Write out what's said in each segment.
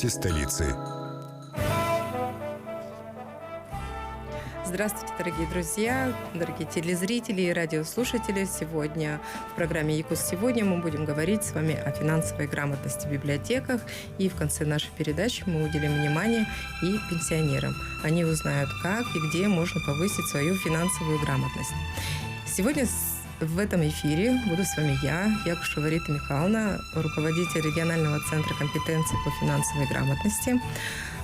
Новости столицы. Здравствуйте, дорогие друзья, дорогие телезрители и радиослушатели. Сегодня в программе «Якутск сегодня» мы будем говорить с вами о финансовой грамотности в библиотеках. И в конце нашей передачи мы уделим внимание и пенсионерам. Они узнают, как и где можно повысить свою финансовую грамотность. Сегодня в этом эфире буду с вами я, Якушева Рита Михайловна, руководитель регионального центра компетенции по финансовой грамотности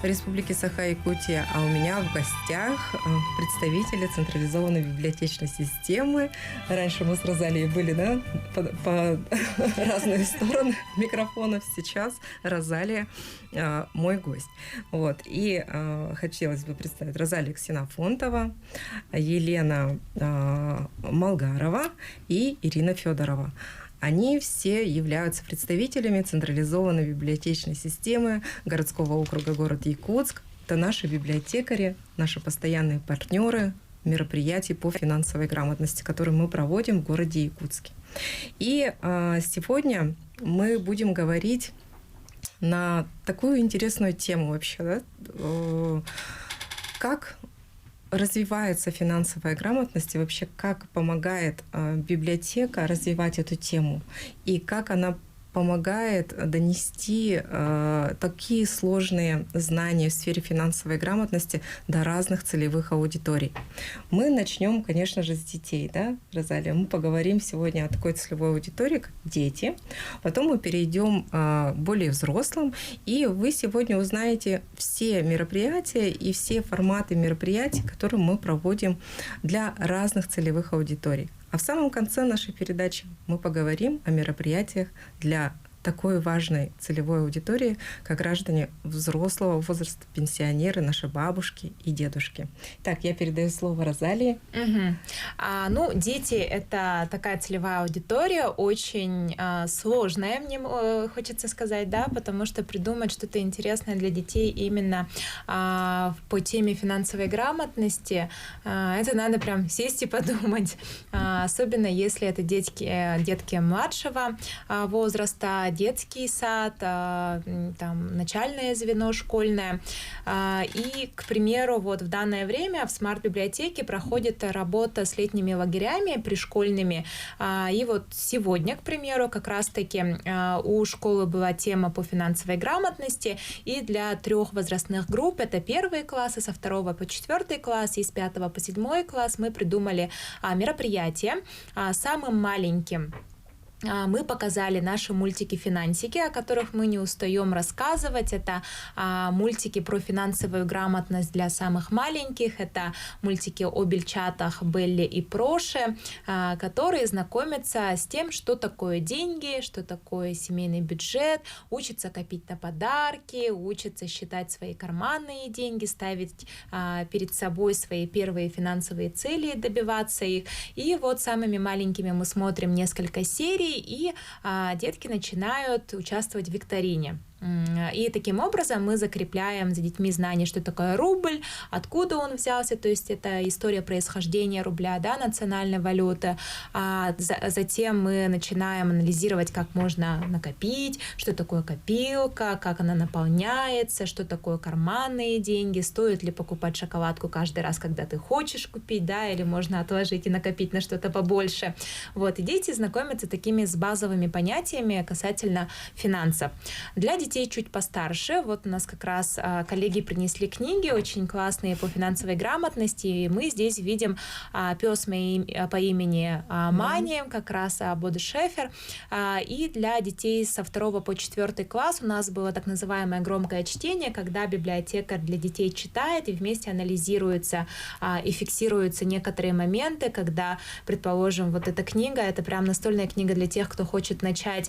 в Республике Саха-Якутия, а у меня в гостях представители централизованной библиотечной системы. Раньше мы с Розалией были, да, по разные стороны микрофонов. Сейчас Розалия мой гость. Вот. И хотелось бы представить Розалия Ксенофонтова, Елена Малгарова и Ирина Федорова. Они все являются представителями централизованной библиотечной системы городского округа город Якутск. Это наши библиотекари, наши постоянные партнеры мероприятий по финансовой грамотности, которые мы проводим в городе Якутске. И сегодня мы будем говорить на такую интересную тему вообще, да? Как развивается финансовая грамотность и вообще как помогает библиотека развивать эту тему и как она помогает донести такие сложные знания в сфере финансовой грамотности до разных целевых аудиторий. Мы начнем, конечно же, с детей, да, Розалия? Мы поговорим сегодня о такой целевой аудитории, как дети. Потом мы перейдем к более взрослым, и вы сегодня узнаете все мероприятия и все форматы мероприятий, которые мы проводим для разных целевых аудиторий. А в самом конце нашей передачи мы поговорим о мероприятиях для такой важной целевой аудитории, как граждане взрослого возраста, пенсионеры, наши бабушки и дедушки. Так, я передаю слово Розалии. Дети – это такая целевая аудитория, очень сложная, мне хочется сказать, да, потому что придумать что-то интересное для детей именно по теме финансовой грамотности, это надо прям сесть и подумать, особенно если это детки младшего возраста, детский сад, там, начальное звено школьное. И, к примеру, вот в данное время в смарт-библиотеке проходит работа с летними лагерями пришкольными. И вот сегодня, к примеру, как раз-таки у школы была тема по финансовой грамотности, и для 3 возрастных групп, это 1 классы, со 2 по 4 класс и с 5 по 7 класс, мы придумали мероприятие самым маленьким. Мы показали наши мультики-финансики, о которых мы не устаем рассказывать. Это мультики про финансовую грамотность для самых маленьких. Это мультики о бельчатах Белли и Проше, которые знакомятся с тем, что такое деньги, что такое семейный бюджет, учатся копить на подарки, учатся считать свои карманные деньги, ставить перед собой свои первые финансовые цели, добиваться их. И вот самыми маленькими мы смотрим несколько серий, и детки начинают участвовать в викторине. И таким образом мы закрепляем за детьми знание, что такое рубль, откуда он взялся, то есть это история происхождения рубля, да, национальной валюты. Затем мы начинаем анализировать, как можно накопить, что такое копилка, как она наполняется, что такое карманные деньги, стоит ли покупать шоколадку каждый раз, когда ты хочешь купить, да, или можно отложить и накопить на что-то побольше. Вот, и дети знакомятся такими с базовыми понятиями касательно финансов. Для детей чуть постарше, вот у нас как раз коллеги принесли книги очень классные по финансовой грамотности, и мы здесь видим «Пес по имени Мани», как раз Боды Шефер, и для детей со 2 по 4 класс у нас было так называемое громкое чтение, когда библиотекарь для детей читает и вместе анализируется и фиксируются некоторые моменты, когда, предположим, вот эта книга, это прям настольная книга для тех, кто хочет начать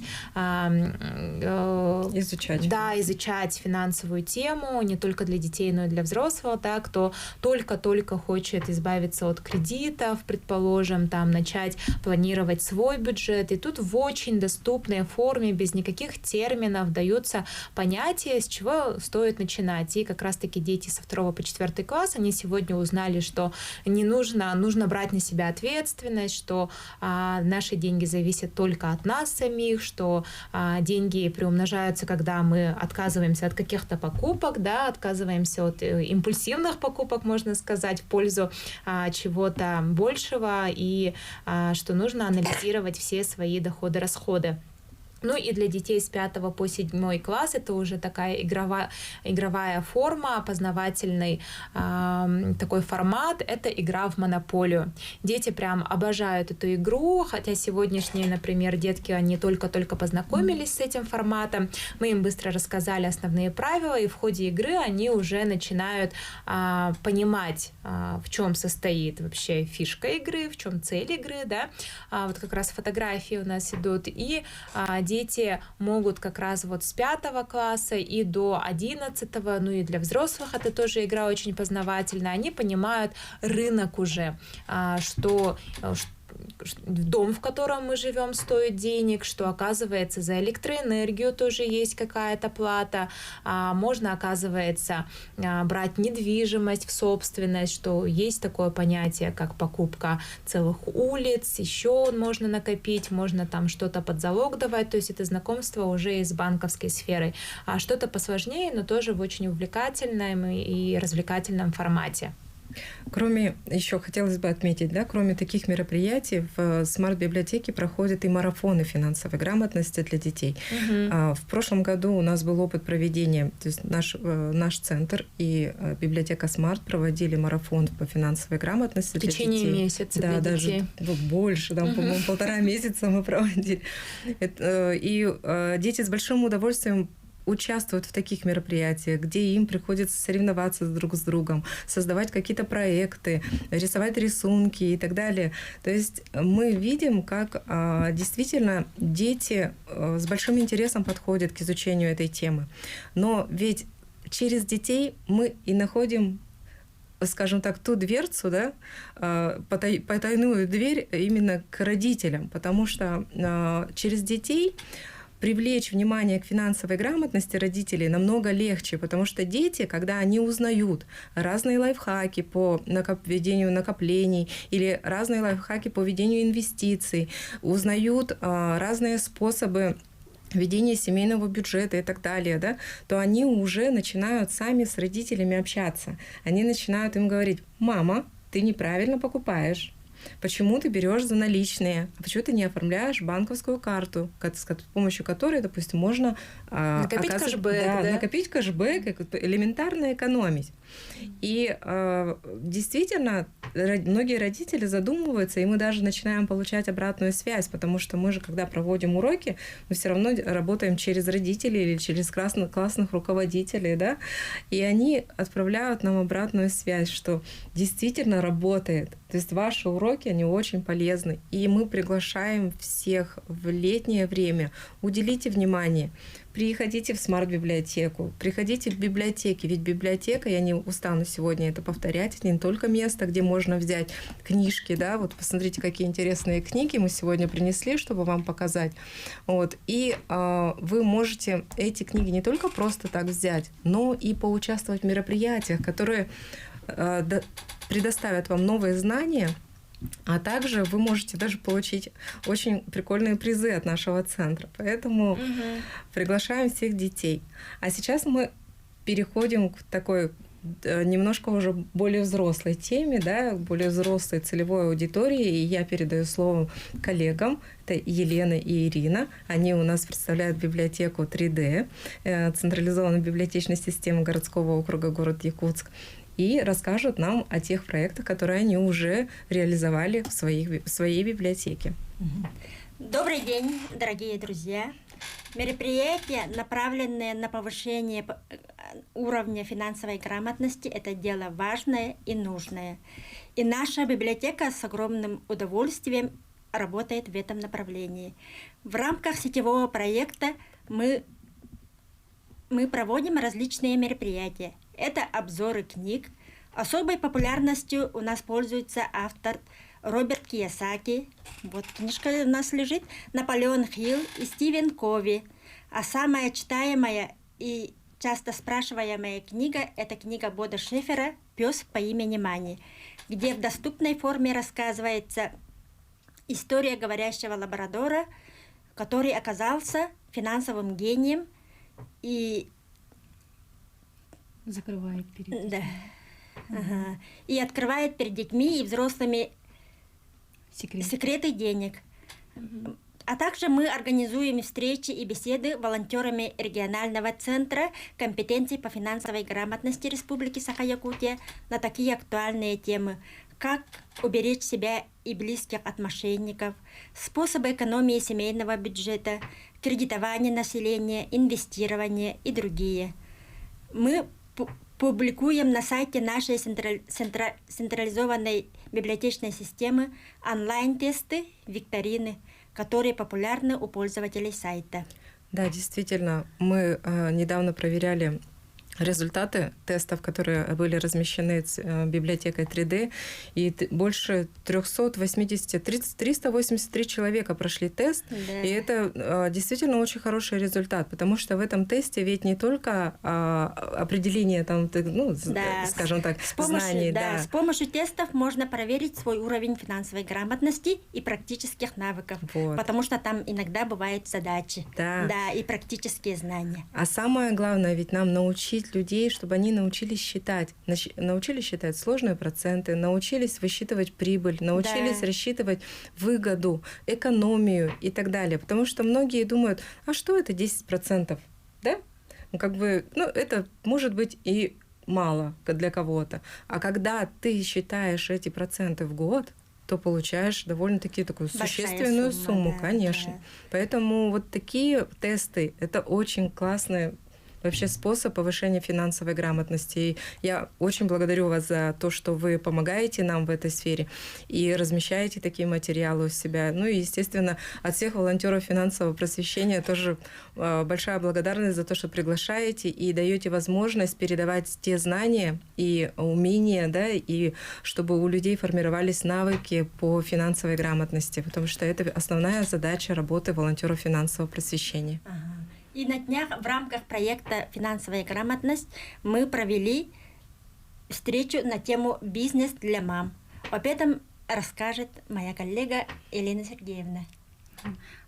изучать финансовую тему, не только для детей, но и для взрослого, да, кто только-только хочет избавиться от кредитов, предположим, там, начать планировать свой бюджет. И тут в очень доступной форме, без никаких терминов, даются понятия, с чего стоит начинать. И как раз-таки дети со 2 по 4 класс, они сегодня узнали, что нужно брать на себя ответственность, что наши деньги зависят только от нас самих, что деньги приумножаются, когда когда мы отказываемся от каких-то покупок, да, отказываемся от импульсивных покупок, можно сказать, в пользу чего-то большего, и что нужно анализировать все свои доходы-расходы. Ну и для детей с 5 по 7 класс это уже такая игровая форма, познавательный такой формат, это игра в монополию. Дети прям обожают эту игру, хотя сегодняшние, например, детки, они только-только познакомились с этим форматом, мы им быстро рассказали основные правила, и в ходе игры они уже начинают понимать, в чем состоит вообще фишка игры, в чем цель игры, да, вот как раз фотографии у нас идут, и дети могут как раз вот с 5 класса и до 11, ну и для взрослых это тоже игра очень познавательная, они понимают рынок уже, что дом, в котором мы живем, стоит денег, что, оказывается, за электроэнергию тоже есть какая-то плата, можно, оказывается, брать недвижимость в собственность, что есть такое понятие, как покупка целых улиц, еще можно накопить, можно там что-то под залог давать, то есть это знакомство уже из банковской сферы, а что-то посложнее, но тоже в очень увлекательном и развлекательном формате. Кроме, еще хотелось бы отметить, да, кроме таких мероприятий, в смарт-библиотеке проходят и марафоны финансовой грамотности для детей. В прошлом году у нас был опыт проведения, то есть наш центр и библиотека Смарт проводили марафон по финансовой грамотности для детей. В течение месяца для детей. Да, даже больше, там, по-моему, 1,5 месяца мы проводили. И дети с большим удовольствием участвуют в таких мероприятиях, где им приходится соревноваться друг с другом, создавать какие-то проекты, рисовать рисунки и так далее. То есть мы видим, как действительно дети с большим интересом подходят к изучению этой темы. Но ведь через детей мы и находим, скажем так, ту дверцу, да, потайную дверь именно к родителям, потому что через детей привлечь внимание к финансовой грамотности родителей намного легче, потому что дети, когда они узнают разные лайфхаки по ведению накоплений или разные лайфхаки по ведению инвестиций, узнают разные способы ведения семейного бюджета и так далее, да, то они уже начинают сами с родителями общаться. Они начинают им говорить: «Мама, ты неправильно покупаешь. Почему ты берешь за наличные? А почему ты не оформляешь банковскую карту, с помощью которой, допустим, можно накопить кэшбэк, да? Накопить кэшбэк, элементарно экономить». И действительно, многие родители задумываются, и мы даже начинаем получать обратную связь, потому что мы же, когда проводим уроки, мы все равно работаем через родителей или через классных руководителей, да, и они отправляют нам обратную связь, что действительно работает. То есть ваши уроки, они очень полезны. И мы приглашаем всех в летнее время. Уделите внимание. Приходите в смарт-библиотеку, приходите в библиотеки, ведь библиотека, я не устану сегодня это повторять, это не только место, где можно взять книжки, да, вот посмотрите, какие интересные книги мы сегодня принесли, чтобы вам показать, вот, и вы можете эти книги не только просто так взять, но и поучаствовать в мероприятиях, которые предоставят вам новые знания. А также вы можете даже получить очень прикольные призы от нашего центра. Поэтому приглашаем всех детей. А сейчас мы переходим к такой немножко уже более взрослой теме, да, более взрослой целевой аудитории. И я передаю слово коллегам. Это Елена и Ирина. Они у нас представляют библиотеку 3D, централизованную библиотечную систему городского округа город Якутск, и расскажут нам о тех проектах, которые они уже реализовали в своей библиотеке. Добрый день, дорогие друзья! Мероприятия, направленные на повышение уровня финансовой грамотности, это дело важное и нужное. И наша библиотека с огромным удовольствием работает в этом направлении. В рамках сетевого проекта мы проводим различные мероприятия. Это обзоры книг. Особой популярностью у нас пользуется автор Роберт Кийосаки. Вот книжка у нас лежит. Наполеон Хилл и Стивен Кови. А самая читаемая и часто спрашиваемая книга – это книга Бода Шефера «Пес по имени Мани», где в доступной форме рассказывается история говорящего лабрадора, который оказался финансовым гением и Закрывает перед детьми. да, ага, и открывает перед детьми и взрослыми секреты денег. А также мы организуем встречи и беседы волонтерами регионального центра компетенций по финансовой грамотности Республики Саха-Якутия на такие актуальные темы, как уберечь себя и близких от мошенников, способы экономии семейного бюджета, кредитование населения, инвестирование и другие. Мы публикуем на сайте нашей централизованной библиотечной системы онлайн-тесты, викторины, которые популярны у пользователей сайта. Да, действительно, мы недавно проверяли результаты тестов, которые были размещены библиотекой 3D, и больше 383 человека прошли тест, Да. и это действительно очень хороший результат, потому что в этом тесте ведь не только определение, там, ну, Да. скажем так, знаний. Да, Да. с помощью тестов можно проверить свой уровень финансовой грамотности и практических навыков, Вот. потому что там иногда бывают задачи, Да. да, и практические знания. А самое главное, ведь нам научить людей, чтобы они научились считать. Научились считать сложные проценты, научились высчитывать прибыль, научились Да. рассчитывать выгоду, экономию и так далее. Потому что многие думают, а что это 10%? Да? Ну, как бы, ну, это может быть и мало для кого-то. А когда ты считаешь эти проценты в год, то получаешь довольно-таки такую Большая существенную сумма, сумму, да, конечно. да. Поэтому вот такие тесты — это очень классный вообще способ повышения финансовой грамотности. И я очень благодарю вас за то, что вы помогаете нам в этой сфере и размещаете такие материалы у себя. Ну и, естественно, от всех волонтеров финансового просвещения тоже большая благодарность за то, что приглашаете и даете возможность передавать те знания и умения, да, и чтобы у людей формировались навыки по финансовой грамотности, потому что это основная задача работы волонтеров финансового просвещения. Ага. И на днях в рамках проекта «Финансовая грамотность» мы провели встречу на тему «Бизнес для мам». Об этом расскажет моя коллега Елена Сергеевна.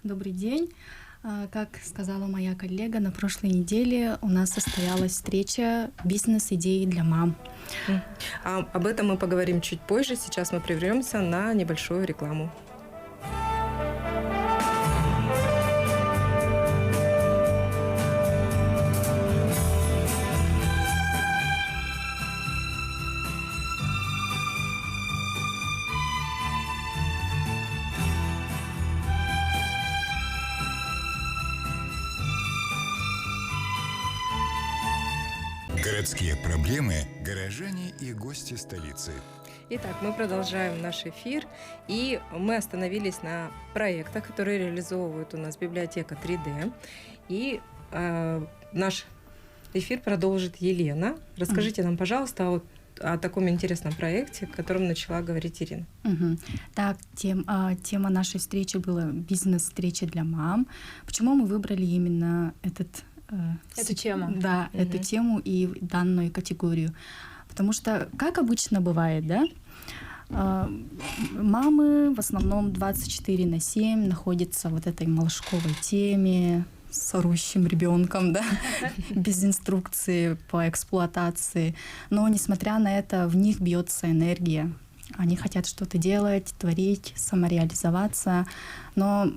Добрый день. Как сказала моя коллега, на прошлой неделе у нас состоялась встреча «Бизнес-идеи для мам». Об этом мы поговорим чуть позже. Сейчас мы прервемся на небольшую рекламу. Городские проблемы, горожане и гости столицы. Итак, мы продолжаем наш эфир, и мы остановились на проектах, которые реализовывает у нас библиотека 3D. И наш эфир продолжит Елена. Расскажите нам, пожалуйста, о таком интересном проекте, о котором начала говорить Ирина. Так, тема нашей встречи была «Бизнес-встреча для мам». Почему мы выбрали именно эту тему? Да, эту тему и данную категорию. Потому что, как обычно бывает, да, мамы в основном 24/7 находятся в этой малышковой теме, с орущим ребенком, да, без инструкции по эксплуатации. Но, несмотря на это, в них бьется энергия. Они хотят что-то делать, творить, самореализоваться. Но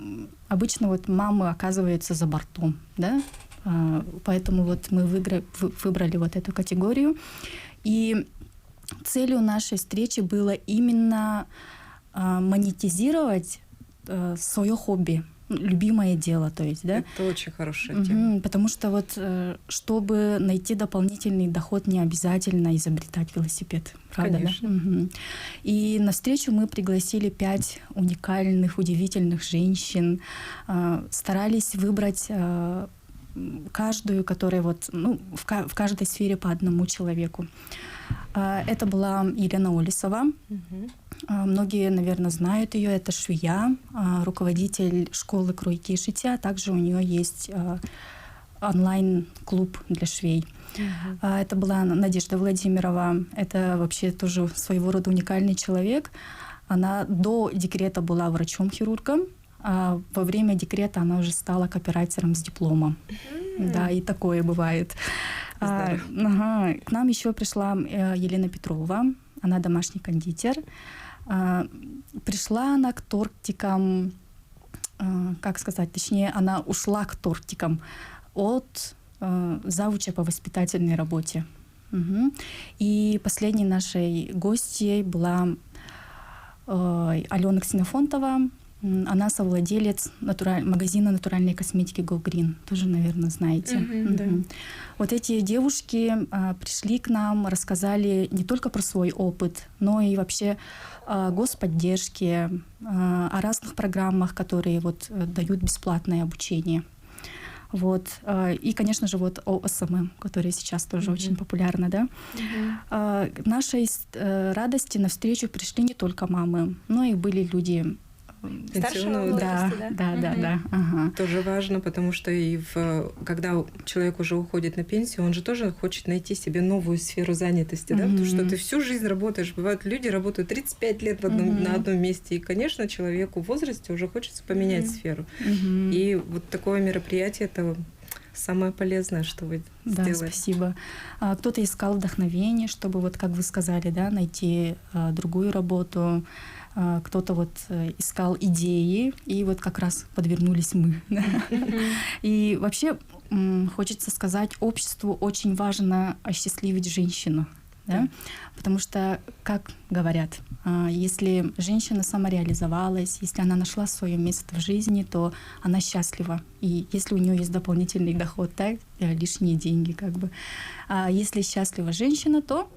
обычно вот мамы оказываются за бортом, да. Поэтому вот мы выбрали вот эту категорию. И целью нашей встречи было именно монетизировать свое хобби, любимое дело, то есть, да. Это очень хорошая тема. Потому что вот, чтобы найти дополнительный доход, не обязательно изобретать велосипед, правда, конечно. Да? И на встречу мы пригласили 5 уникальных, удивительных женщин, старались выбрать каждую, которая вот, ну, в каждой сфере по одному человеку. Это была Елена Олесова. Многие, наверное, знают ее. Это швея, руководитель школы кройки и шитья. Также у нее есть онлайн-клуб для швей. Это была Надежда Владимирова. Это вообще тоже своего рода уникальный человек. Она до декрета была врачом-хирургом. а во время декрета она уже стала копирайтером с дипломом. Да, и такое бывает. К нам еще пришла Елена Петрова, она домашний кондитер. Пришла она к тортикам, как сказать, точнее, она ушла к тортикам от завуча по воспитательной работе. И последней нашей гостьей была Алена Ксенофонтова. Она совладелец магазина натуральной косметики Go Green. Тоже, наверное, знаете. Да. Вот эти девушки пришли к нам, рассказали не только про свой опыт, но и вообще о господдержке, о разных программах, которые вот дают бесплатное обучение. Вот. И, конечно же, вот о СММ, которая сейчас тоже очень популярна, да. К нашей радости навстречу пришли не только мамы, но и были люди Старшего возраста, да. Ага. Тоже важно, потому что когда человек уже уходит на пенсию, он же тоже хочет найти себе новую сферу занятости, да, потому что ты всю жизнь работаешь. Бывают, люди работают 35 лет на одном месте, и, конечно, человеку в возрасте уже хочется поменять сферу. И вот такое мероприятие — это самое полезное, что вы сделали. Да, спасибо. Кто-то искал вдохновение, чтобы, вот как вы сказали, да, найти другую работу. Кто-то вот искал идеи, и вот как раз подвернулись мы. И вообще хочется сказать, обществу очень важно осчастливить женщину. Да? Потому что, как говорят, если женщина самореализовалась, если она нашла свое место в жизни, то она счастлива. И если у нее есть дополнительный доход, да, лишние деньги, как бы. А если счастлива женщина, то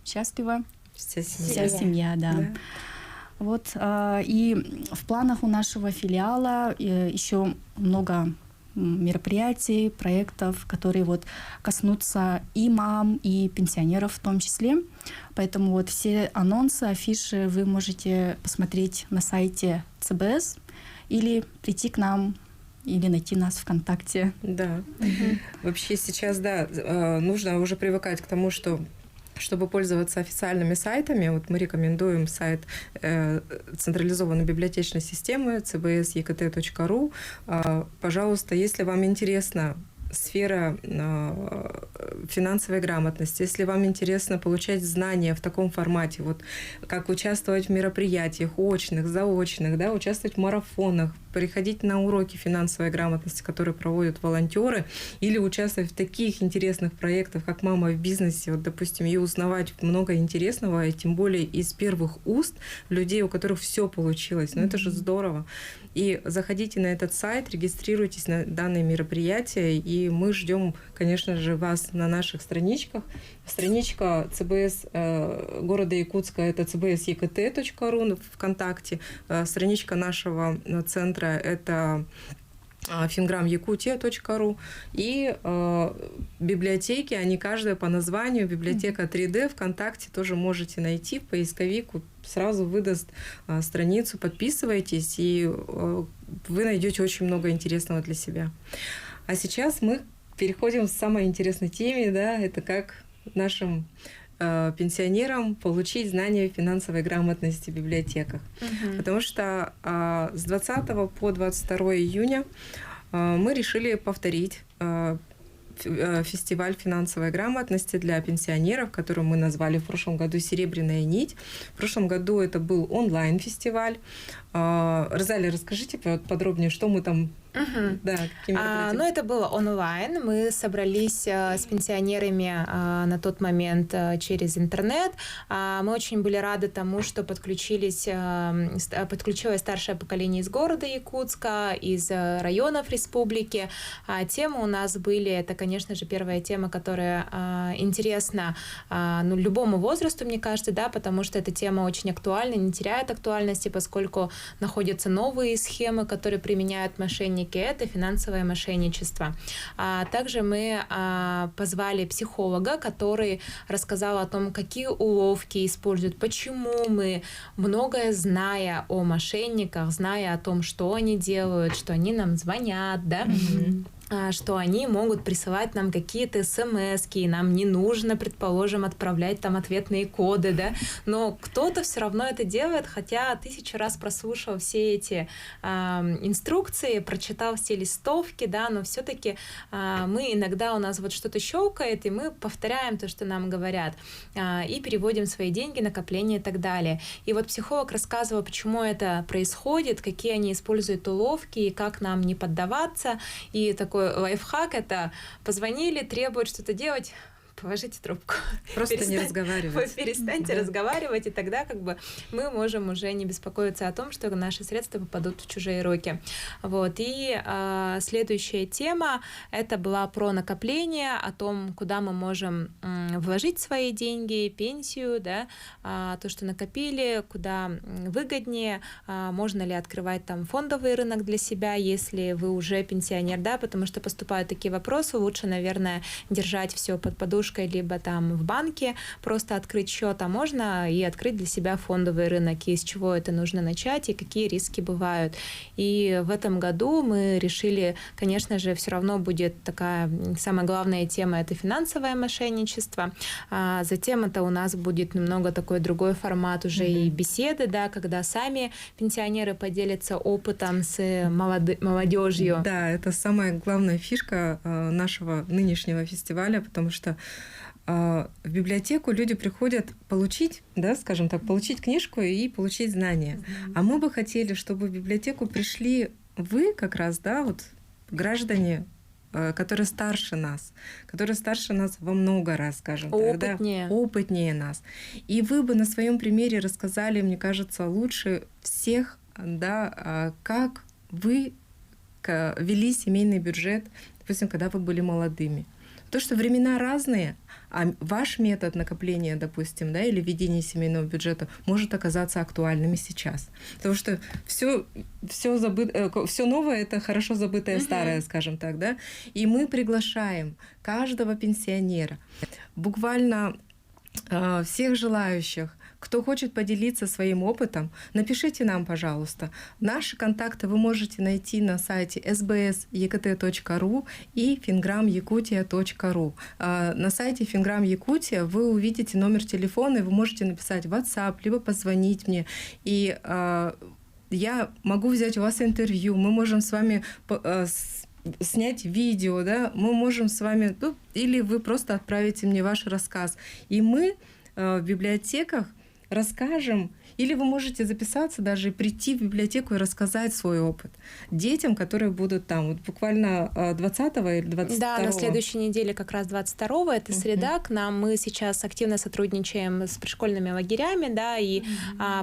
счастлива вся семья, да. Вот, и в планах у нашего филиала еще много мероприятий, проектов, которые вот коснутся и мам, и пенсионеров в том числе. Поэтому вот все анонсы, афиши вы можете посмотреть на сайте ЦБС или прийти к нам, или найти нас ВКонтакте. Да. Вообще сейчас, да, нужно уже привыкать к тому, что чтобы пользоваться официальными сайтами, вот мы рекомендуем сайт централизованной библиотечной системы cbsekt.ru. Пожалуйста, если вам интересна сфера финансовой грамотности, если вам интересно получать знания в таком формате, вот как участвовать в мероприятиях очных, заочных, да, участвовать в марафонах, приходить на уроки финансовой грамотности, которые проводят волонтеры, или участвовать в таких интересных проектах, как «Мама в бизнесе», вот, допустим, и узнавать много интересного, и тем более из первых уст людей, у которых все получилось. Ну, это же здорово. И заходите на этот сайт, регистрируйтесь на данные мероприятия, и мы ждем, конечно же, вас на наших страничках. Страничка ЦБС города Якутска — это cbsekt.ru ВКонтакте. Страничка нашего центра — это fingramyakutia.ru. И библиотеки, они каждая по названию. Библиотека 3D ВКонтакте тоже можете найти. Поисковик сразу выдаст страницу. Подписывайтесь, и вы найдете очень много интересного для себя. А сейчас мы переходим к самой интересной теме, да, это как нашим пенсионерам получить знания финансовой грамотности в библиотеках. Потому что с 20 по 22 июня мы решили повторить фестиваль финансовой грамотности для пенсионеров, который мы назвали в прошлом году «Серебряная нить». В прошлом году это был онлайн-фестиваль. Розалия, расскажите подробнее, что мы там... Да, ну, это было онлайн. Мы собрались с пенсионерами на тот момент через интернет. Мы очень были рады тому, что подключилось старшее поколение из города Якутска, из районов республики. Темы у нас были, это, конечно же, первая тема, которая интересна любому возрасту, мне кажется, да, потому что эта тема очень актуальна, не теряет актуальности, поскольку находятся новые схемы, которые применяют мошенники. Это финансовое мошенничество. Также мы позвали психолога, который рассказал о том, какие уловки используют, почему мы, многое зная о мошенниках, зная о том, что они делают, что они нам звонят, да, что они могут присылать нам какие-то смс-ки, и нам не нужно, предположим, отправлять там ответные коды, да, но кто-то все равно это делает, хотя 1000 раз прослушал все эти инструкции, прочитал все листовки, да, но все-таки мы иногда, у нас вот что-то щелкает, и мы повторяем то, что нам говорят, и переводим свои деньги, накопления и так далее. И вот психолог рассказывал, почему это происходит, какие они используют уловки, и как нам не поддаваться, и такой лайфхак — это позвонили, требуют что-то делать, положите трубку. Просто не разговаривать. Перестаньте разговаривать, и тогда как бы мы можем уже не беспокоиться о том, что наши средства попадут в чужие руки. Вот. И следующая тема — это была про накопление, о том, куда мы можем вложить свои деньги, пенсию, да, то, что накопили, куда выгоднее, можно ли открывать там фондовый рынок для себя, если вы уже пенсионер, да, потому что поступают такие вопросы, лучше, наверное, держать все под подушкой, либо там в банке просто открыть счет, а можно и открыть для себя фондовый рынок, и с чего это нужно начать, и какие риски бывают. И в этом году мы решили, конечно же, все равно будет такая самая главная тема — это финансовое мошенничество. Затем это у нас будет немного такой другой формат уже и беседы, да, когда сами пенсионеры поделятся опытом с молодежью. Да, это самая главная фишка нашего нынешнего фестиваля, потому что в библиотеку люди приходят получить, да, скажем так, получить книжку и получить знания. А мы бы хотели, чтобы в библиотеку пришли вы как раз, да, вот граждане, которые старше нас во много раз, скажем так, да, опытнее нас. И вы бы на своем примере рассказали, мне кажется, лучше всех, да, как вы вели семейный бюджет, допустим, когда вы были молодыми. То, что времена разные, а ваш метод накопления, допустим, да, или ведения семейного бюджета может оказаться актуальным и сейчас. Потому что все новое — это хорошо забытое старое, скажем так, да. И мы приглашаем каждого пенсионера, буквально всех желающих, кто хочет поделиться своим опытом, напишите нам, пожалуйста. Наши контакты вы можете найти на сайте sbs.ekt.ru и fingramyakutia.ru. На сайте Fingram Якутия вы увидите номер телефона, и вы можете написать в WhatsApp, либо позвонить мне. И я могу взять у вас интервью, мы можем с вами снять видео, да, мы можем с вами, или вы просто отправите мне ваш рассказ. И мы в библиотеках расскажем, или вы можете записаться даже и прийти в библиотеку и рассказать свой опыт детям, которые будут там. Вот буквально 20-го или 22-го. Да, на следующей неделе как раз 22-го, это среда, к нам мы сейчас активно сотрудничаем с пришкольными лагерями, да, и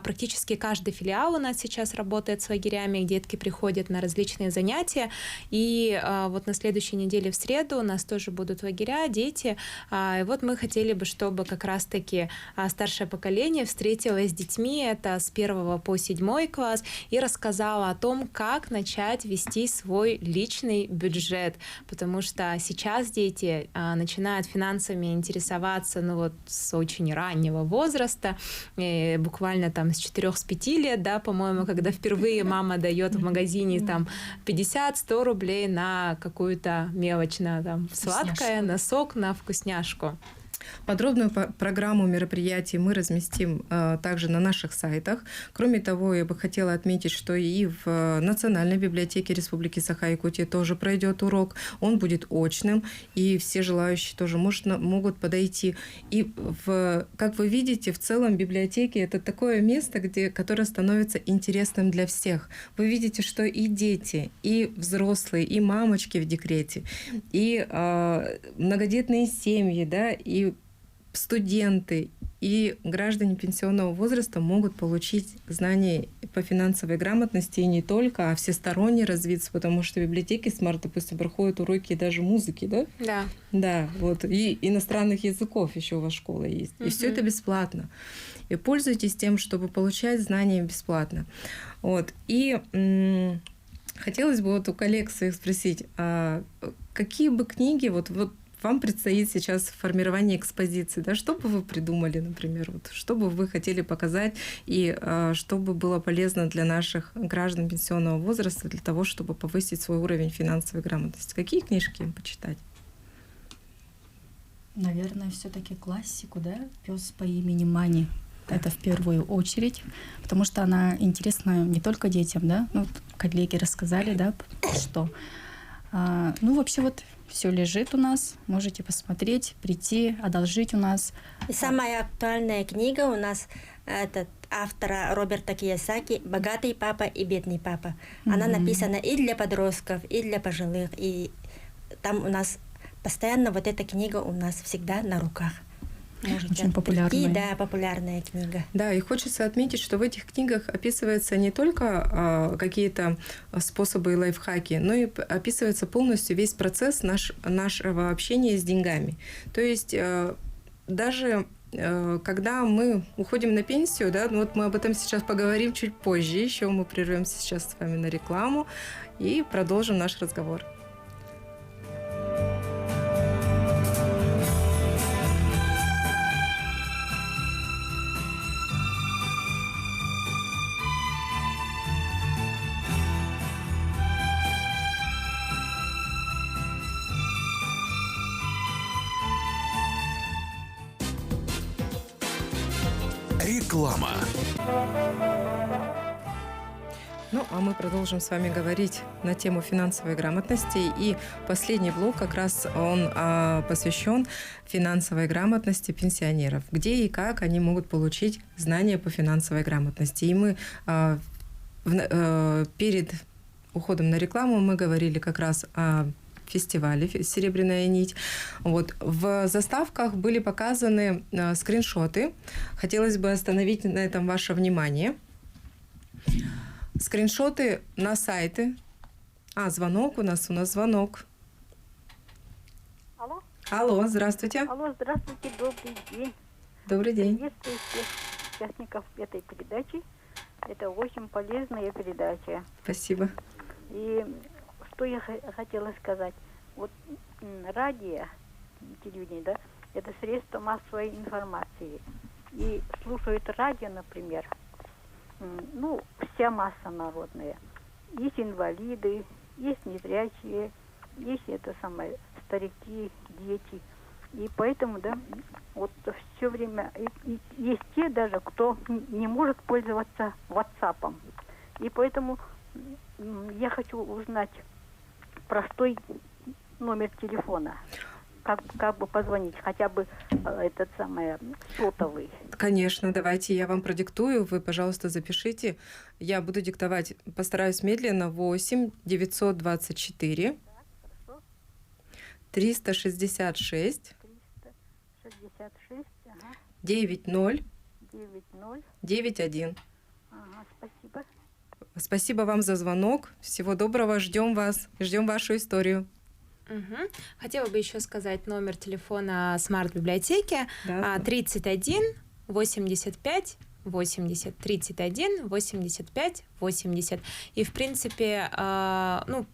практически каждый филиал у нас сейчас работает с лагерями, где детки приходят на различные занятия, и вот на следующей неделе в среду у нас тоже будут лагеря, дети, и вот мы хотели бы, чтобы как раз-таки старшее поколение встретилось с детьми, это с 1 по 7 класс, и рассказала о том, как начать вести свой личный бюджет, потому что сейчас дети начинают финансами интересоваться, ну вот с очень раннего возраста, буквально там с 4-5 лет, да, по-моему, когда впервые мама дает в магазине там 50-100 рублей на какую-то мелочь, на там сладкое, на сок, на вкусняшку. Подробную программу мероприятий мы разместим также на наших сайтах. Кроме того, я бы хотела отметить, что и в Национальной библиотеке Республики Саха-Якутия тоже пройдет урок. Он будет очным, и все желающие тоже могут подойти. И как вы видите, в целом библиотеки — это такое место, которое становится интересным для всех. Вы видите, что и дети, и взрослые, и мамочки в декрете, и многодетные семьи, да, и студенты и граждане пенсионного возраста могут получить знания по финансовой грамотности и не только, а всесторонне развиться, потому что в библиотеке Смарт, допустим, проходят уроки даже музыки, да? Да. Да, вот. И иностранных языков еще у вас школа есть. И все это бесплатно. И пользуйтесь тем, чтобы получать знания бесплатно. Вот. И хотелось бы вот у коллег своих спросить, какие бы книги вот вам предстоит сейчас формирование экспозиции. Да? Что бы вы придумали, например? Вот, что бы вы хотели показать и что бы было полезно для наших граждан пенсионного возраста для того, чтобы повысить свой уровень финансовой грамотности? Какие книжки им почитать? Наверное, все-таки классику, да? «Пес по имени Мани». Это в первую очередь, потому что она интересна не только детям, да? Ну, вот коллеги рассказали, да, что. Ну, вообще вот все лежит у нас, можете посмотреть, прийти, одолжить у нас. И самая актуальная книга у нас этот автора Роберта Кийосаки «Богатый папа и бедный папа». Она написана и для подростков, и для пожилых. И там у нас постоянно вот эта книга у нас всегда на руках. Можете очень популярная. Да, популярная книга. Да, и хочется отметить, что в этих книгах описываются не только какие-то способы и лайфхаки, но и описывается полностью весь процесс нашего общения с деньгами. То есть даже когда мы уходим на пенсию, да, ну вот мы об этом сейчас поговорим чуть позже, еще мы прервемся сейчас с вами на рекламу и продолжим наш разговор. Реклама. Ну, а мы продолжим с вами говорить на тему финансовой грамотности. И последний блок как раз он посвящен финансовой грамотности пенсионеров. Где и как они могут получить знания по финансовой грамотности. И мы перед уходом на рекламу мы говорили как раз о фестивале «Серебряная нить». Вот. В заставках были показаны скриншоты. Хотелось бы остановить на этом ваше внимание. Скриншоты на сайты. Звонок у нас звонок. Алло. Алло, здравствуйте. Алло, здравствуйте, добрый день. Добрый день. Приветствую всех участников этой передачи. Это очень полезная передача. Спасибо. И что я хотела сказать. Вот радио, телевидение, да, это средство массовой информации. И слушают радио, например, ну, вся масса народная. Есть инвалиды, есть незрячие, есть старики, дети. И поэтому, да, вот все время есть те даже, кто не может пользоваться WhatsApp. И поэтому я хочу узнать простой номер телефона. Как бы позвонить, хотя бы сотовый. Конечно, давайте я вам продиктую. Вы, пожалуйста, запишите. Я буду диктовать, постараюсь медленно. 8 924 366 90 91. Спасибо. Спасибо вам за звонок. Всего доброго. Ждем вас. Ждем вашу историю. Угу. Хотела бы еще сказать номер телефона смарт-библиотеки. Да. 31 85 80 31 85 80. И, в принципе,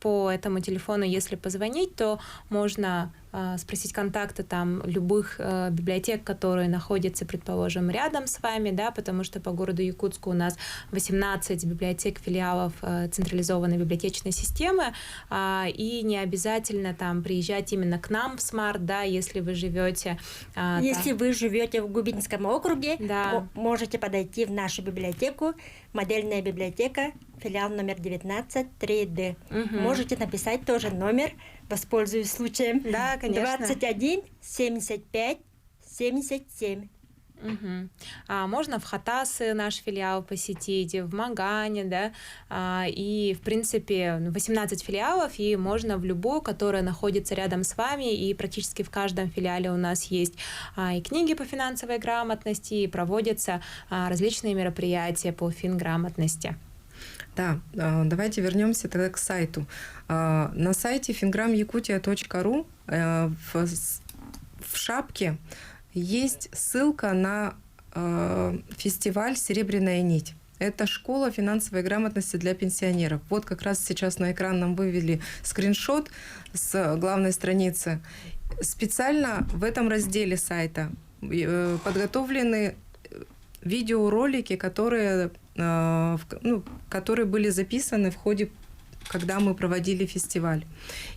по этому телефону, если позвонить, то можно спросить контакты там любых библиотек, которые находятся, предположим, рядом с вами, да, потому что по городу Якутску у нас 18 библиотек, филиалов централизованной библиотечной системы, и не обязательно там приезжать именно к нам в Смарт, да, если вы живете... Если вы живете в Губинском округе, да, можете подойти в нашу библиотеку, модельная библиотека, филиал номер 19, 3D. Можете написать тоже номер, воспользуюсь случаем. Да, конечно. 21 75 77. Можно в Хатасы наш филиал посетить, в Магане, да, и, в принципе, 18 филиалов, и можно в любую, которая находится рядом с вами, и практически в каждом филиале у нас есть и книги по финансовой грамотности, и проводятся различные мероприятия по финграмотности. Да, давайте вернемся тогда к сайту. На сайте fingramyakutia.ru в шапке есть ссылка на фестиваль «Серебряная нить». Это школа финансовой грамотности для пенсионеров. Вот как раз сейчас на экран нам вывели скриншот с главной страницы. Специально в этом разделе сайта подготовлены видеоролики, которые были записаны в ходе, когда мы проводили фестиваль.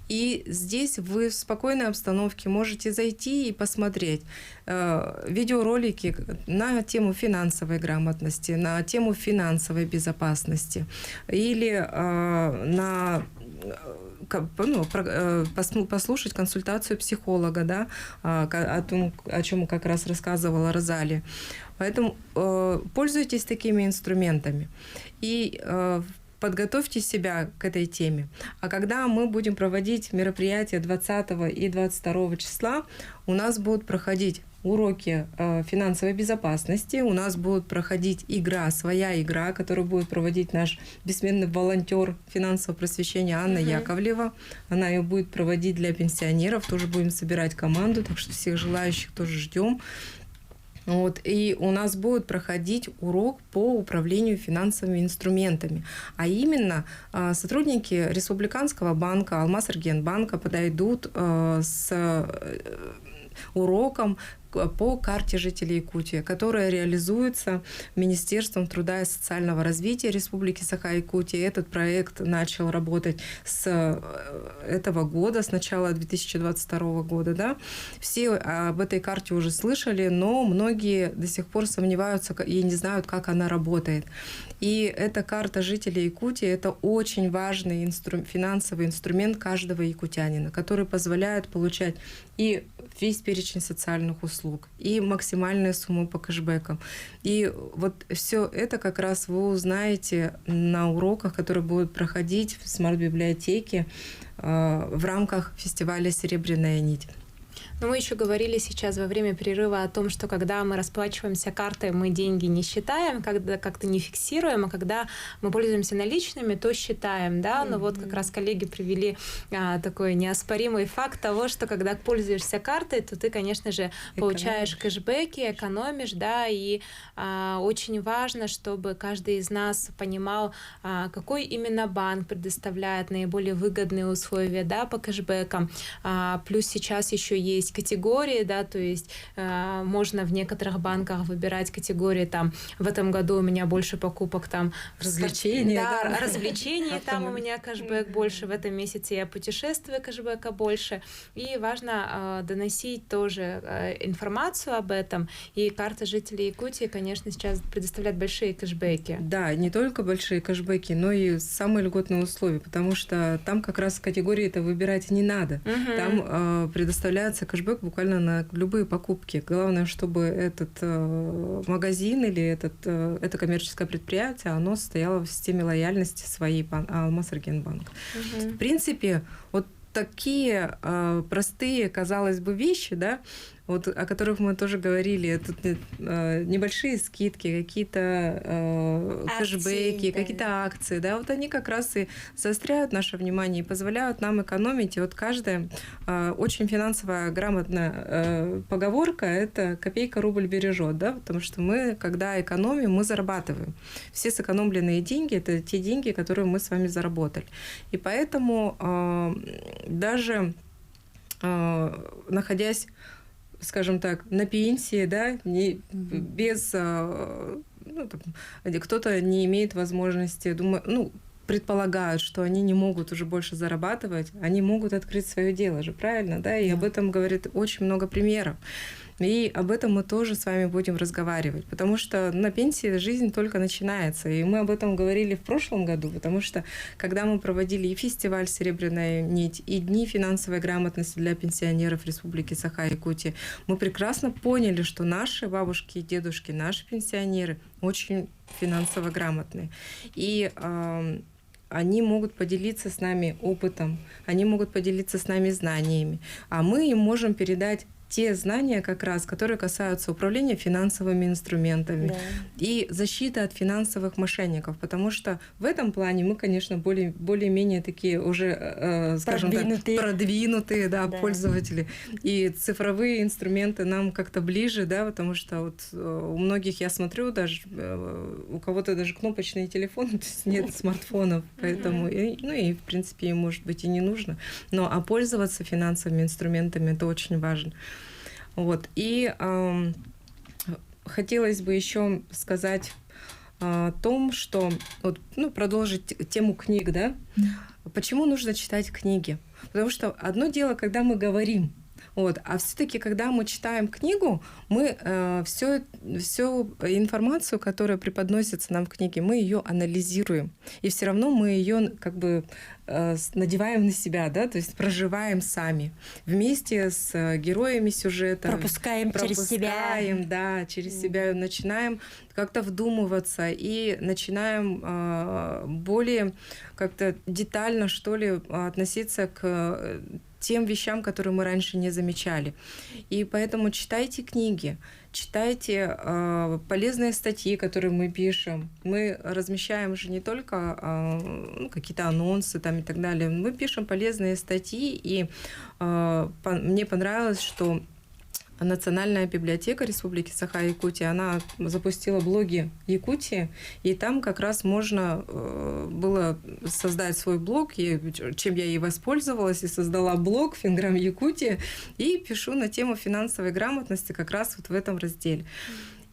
И здесь вы в спокойной обстановке можете зайти и посмотреть видеоролики на тему финансовой грамотности, на тему финансовой безопасности или послушать консультацию психолога, да, о том, о чем как раз рассказывала Розалия. Поэтому пользуйтесь такими инструментами и подготовьте себя к этой теме. А когда мы будем проводить мероприятия 20 и 22 числа, у нас будут проходить уроки финансовой безопасности, у нас будет проходить своя игра, которую будет проводить наш бессменный волонтер финансового просвещения Анна Яковлева. Она ее будет проводить для пенсионеров, тоже будем собирать команду, так что всех желающих тоже ждем. И у нас будет проходить урок по управлению финансовыми инструментами. А именно сотрудники Республиканского банка, Алмаз-Аргенбанка подойдут с уроком по карте жителей Якутии, которая реализуется Министерством труда и социального развития Республики Саха-Якутия. Этот проект начал работать с этого года, с начала 2022 года. Да? Все об этой карте уже слышали, но многие до сих пор сомневаются и не знают, как она работает. И эта карта жителей Якутии – это очень важный финансовый инструмент каждого якутянина, который позволяет получать и весь перечень социальных услуг, и максимальные суммы по кэшбэкам. И вот все это как раз вы узнаете на уроках, которые будут проходить в смарт-библиотеке в рамках фестиваля «Серебряная нить». Но мы еще говорили сейчас во время перерыва о том, что когда мы расплачиваемся картой, мы деньги не считаем, когда как-то не фиксируем, а когда мы пользуемся наличными, то считаем, да. Но вот как раз коллеги привели такой неоспоримый факт того, что когда пользуешься картой, то ты, конечно же, получаешь кэшбэки, экономишь, да, и очень важно, чтобы каждый из нас понимал, какой именно банк предоставляет наиболее выгодные условия, да, по кэшбэкам. Плюс сейчас еще есть категории, да, то есть можно в некоторых банках выбирать категории, там, в этом году у меня больше покупок, там, развлечения, да, развлечения, там у меня кэшбэк больше, в этом месяце я путешествую, кэшбэка больше, и важно доносить тоже информацию об этом, и карта жителей Якутии, конечно, сейчас предоставляет большие кэшбэки. Да, не только большие кэшбэки, но и самые льготные условия, потому что там как раз категории-то выбирать не надо, там предоставляется кэшбэк буквально на любые покупки. Главное, чтобы этот магазин или это коммерческое предприятие, оно состояло в системе лояльности своей Алмаз-Аргенбанк. В принципе, вот такие простые, казалось бы, вещи, да, вот, о которых мы тоже говорили, тут небольшие скидки, какие-то кэшбэки, да, какие-то акции, да, вот они как раз и заостряют наше внимание и позволяют нам экономить. И вот каждая очень финансово грамотная поговорка – это «копейка рубль бережет», да, потому что мы, когда экономим, мы зарабатываем. Все сэкономленные деньги – это те деньги, которые мы с вами заработали. И поэтому даже находясь, скажем так, на пенсии, да, кто-то не имеет возможности, предполагают, что они не могут уже больше зарабатывать, они могут открыть свое дело же, правильно, да, и об этом говорит очень много примеров. И об этом мы тоже с вами будем разговаривать, потому что на пенсии жизнь только начинается. И мы об этом говорили в прошлом году, потому что когда мы проводили и фестиваль «Серебряная нить», и дни финансовой грамотности для пенсионеров Республики Саха-Якутия, мы прекрасно поняли, что наши бабушки и дедушки, наши пенсионеры очень финансово грамотные. И они могут поделиться с нами опытом, они могут поделиться с нами знаниями, а мы им можем передать те знания как раз, которые касаются управления финансовыми инструментами Да. и защиты от финансовых мошенников, потому что в этом плане мы, конечно, более-менее такие уже, скажем Продвинутые. так, продвинутые, да, Да. пользователи. И цифровые инструменты нам как-то ближе, да, потому что вот у многих, я смотрю, даже у кого-то даже кнопочные телефоны, то есть нет смартфонов, поэтому, и в принципе, им, может быть, и не нужно. Но а пользоваться финансовыми инструментами — это очень важно. Вот. И хотелось бы еще сказать о том, что вот, продолжить тему книг, да? Почему нужно читать книги? Потому что одно дело, когда мы говорим, вот, а все-таки, когда мы читаем книгу, мы всю информацию, которая преподносится нам в книге, мы ее анализируем, и все равно мы ее как бы надеваем на себя, да, то есть проживаем сами вместе с героями сюжета, Пропускаем через себя. да, через себя начинаем как-то вдумываться и начинаем более как-то детально, что ли, относиться к тем вещам, которые мы раньше не замечали. И поэтому читайте книги, читайте полезные статьи, которые мы пишем. Мы размещаем же не только какие-то анонсы там и так далее. Мы пишем полезные статьи, и мне понравилось, что Национальная библиотека Республики Саха-Якутия, она запустила блоги Якутии, и там как раз можно было создать свой блог, чем я и воспользовалась, и создала блог «Финграм Якутия», и пишу на тему финансовой грамотности как раз вот в этом разделе.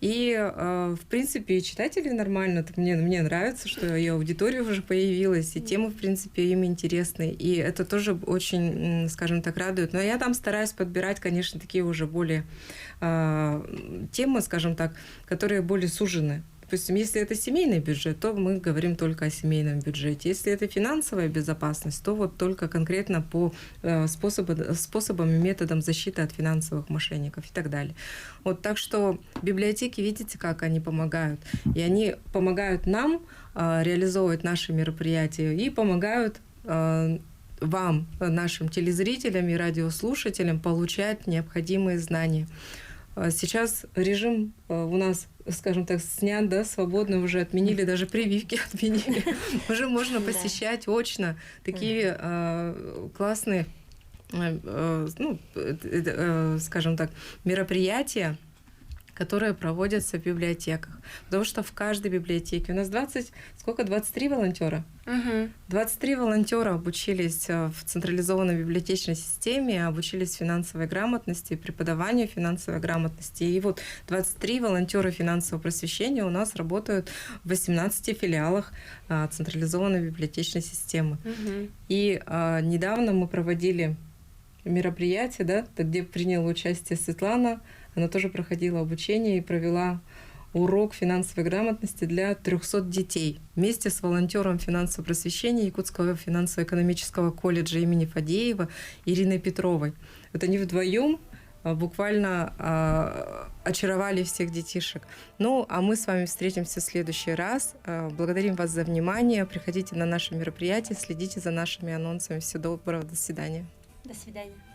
И, в принципе, и читатели нормально. Мне нравится, что и аудитория уже появилась, и темы, в принципе, им интересны. И это тоже очень, скажем так, радует. Но я там стараюсь подбирать, конечно, такие уже более темы, скажем так, которые более сужены. Допустим, если это семейный бюджет, то мы говорим только о семейном бюджете. Если это финансовая безопасность, то вот только конкретно по способам и методам защиты от финансовых мошенников и так далее. Вот, так что библиотеки, видите, как они помогают. И они помогают нам реализовывать наши мероприятия и помогают вам, нашим телезрителям и радиослушателям, получать необходимые знания. Сейчас режим у нас, скажем так, снят, да, свободно, уже отменили, даже прививки отменили. Уже можно посещать очно такие классные, скажем так, мероприятия, которые проводятся в библиотеках. Потому что в каждой библиотеке у нас 23 волонтера. 23 волонтера обучились в централизованной библиотечной системе, обучились финансовой грамотности, преподаванию финансовой грамотности. И вот 23 волонтера финансового просвещения у нас работают в 18 филиалах централизованной библиотечной системы. И недавно мы проводили мероприятие, да, где приняла участие Светлана. Она тоже проходила обучение и провела урок финансовой грамотности для 300 детей вместе с волонтером финансового просвещения Якутского финансово-экономического колледжа имени Фадеева Ириной Петровой. Вот они вдвоем буквально очаровали всех детишек. Ну, а мы с вами встретимся в следующий раз. Благодарим вас за внимание. Приходите на наши мероприятия, следите за нашими анонсами. Всего доброго, до свидания. До свидания.